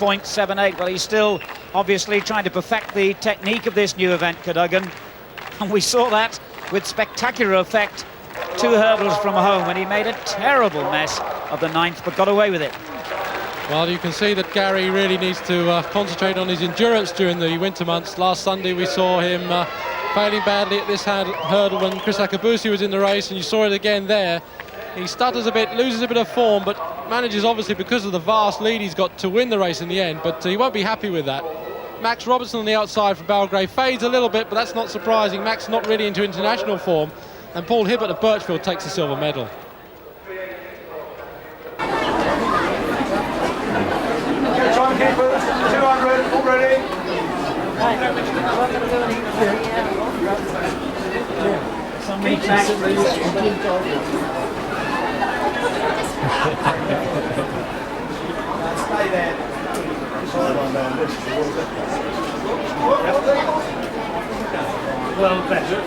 6.78. Well, he's still obviously trying to perfect the technique of this new event, Cadogan. And we saw that with spectacular effect 2 hurdles from home, and he made a terrible mess of the 9th, but got away with it. Well, you can see that Gary really needs to concentrate on his endurance during the winter months. Last Sunday we saw him failing badly at this hurdle when Chris Akabusi was in the race, and you saw it again there. He stutters a bit, loses a bit of form, but manages, obviously, because of the vast lead he's got, to win the race in the end, but he won't be happy with that. Max Robertson on the outside from Belgrave fades a little bit, but that's not surprising. Max not really into international form, and Paul Hibbert of Birchfield takes the silver medal. Timekeepers, 200 already. Somebody tax, please. Stay there. Well, better.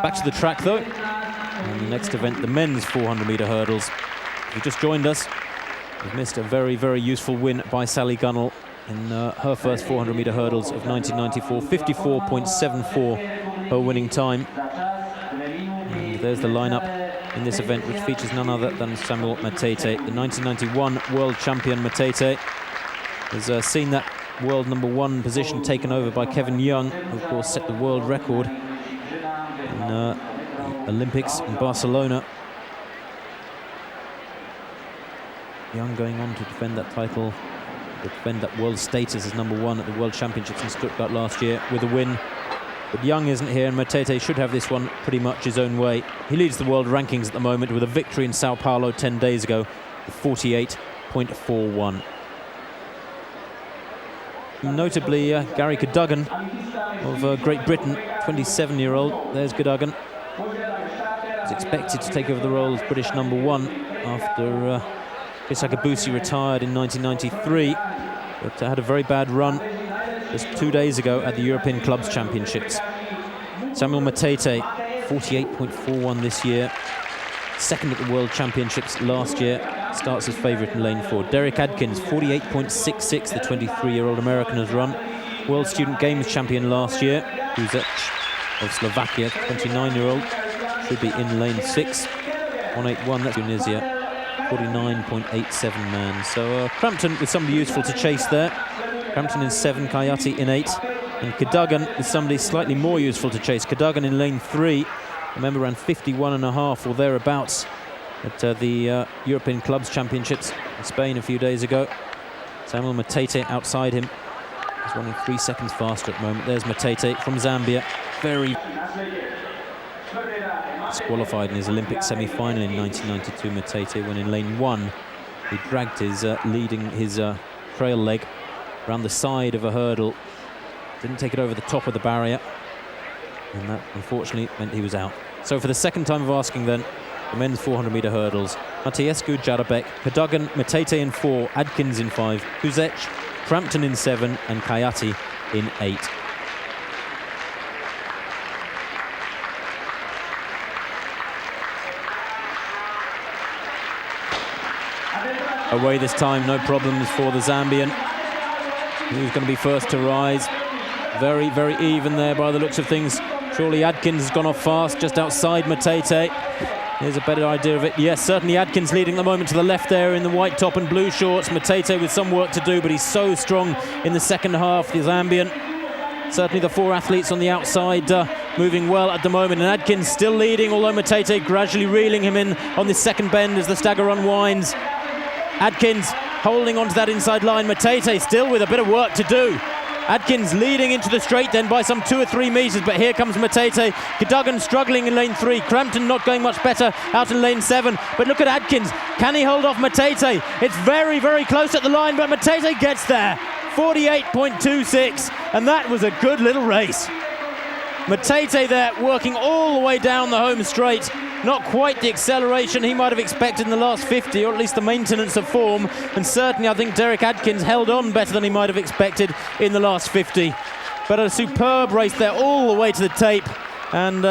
Back to the track though, and the next event, the men's 400-metre hurdles. If you just joined us, we've missed a very, very useful win by Sally Gunnell in her first 400-metre hurdles of 1994, 54.74 her winning time. And there's the lineup in this event, which features none other than Samuel Matete. The 1991 world champion Matete has seen that world #1 position taken over by Kevin Young, who of course set the world record in the Olympics in Barcelona. Young going on to defend that title, defend that world status as #1 at the World Championships in Stuttgart last year with a win. But Young isn't here, and Matete should have this one pretty much his own way. He leads the world rankings at the moment with a victory in Sao Paulo 10 days ago, with 48.41. Notably, Gary Cadogan of Great Britain, 27-year-old. There's Cadogan. Was expected to take over the role as British #1 after Chris Akabusi retired in 1993, but had a very bad run just 2 days ago at the European Clubs Championships. Samuel Matete, 48.41 this year. Second at the World Championships last year. Starts as favourite in lane 4. Derek Adkins, 48.66, the 23-year-old American has run. World Student Games champion last year. Uzec of Slovakia, 29-year-old. Should be in lane 6. 181, that's Tunisia. 49.87 man. So Crampton with somebody useful to chase there. Crampton in 7, Kayati in 8. And Cadogan with somebody slightly more useful to chase. Cadogan in lane 3. Remember, ran 51.5 or thereabouts at the European Clubs Championships in Spain a few days ago. Samuel Matete outside him. He's running 3 seconds faster at the moment. There's Matete from Zambia. Very disqualified in his Olympic semi-final in 1992, Matete, when in lane 1 he dragged his trail leg around the side of a hurdle. Didn't take it over the top of the barrier, and that unfortunately meant he was out. So for the second time of asking then, the men's 400-metre hurdles, Matiescu, Jarabek, Cadogan, Matete in 4, Adkins in 5, Uzec, Crampton in 7, and Kayati in 8. Away this time, no problems for the Zambian. Who's going to be first to rise? Very, very even there by the looks of things. Surely Adkins has gone off fast, just outside Matete. Here's a better idea of it. Yes, certainly Adkins leading at the moment to the left there in the white top and blue shorts. Matete with some work to do, but he's so strong in the second half, the Zambian. Certainly the four athletes on the outside moving well at the moment. And Adkins still leading, although Matete gradually reeling him in on this second bend as the stagger unwinds. Adkins holding onto that inside line. Matete still with a bit of work to do. Adkins leading into the straight then by some 2 or 3 metres, but here comes Matete. Cadogan struggling in lane 3. Crampton not going much better out in lane 7. But look at Adkins. Can he hold off Matete? It's very, very close at the line, but Matete gets there. 48.26, and that was a good little race. Matete there working all the way down the home straight. Not quite the acceleration he might have expected in the last 50, or at least the maintenance of form. And certainly I think Derek Adkins held on better than he might have expected in the last 50. But a superb race there all the way to the tape. And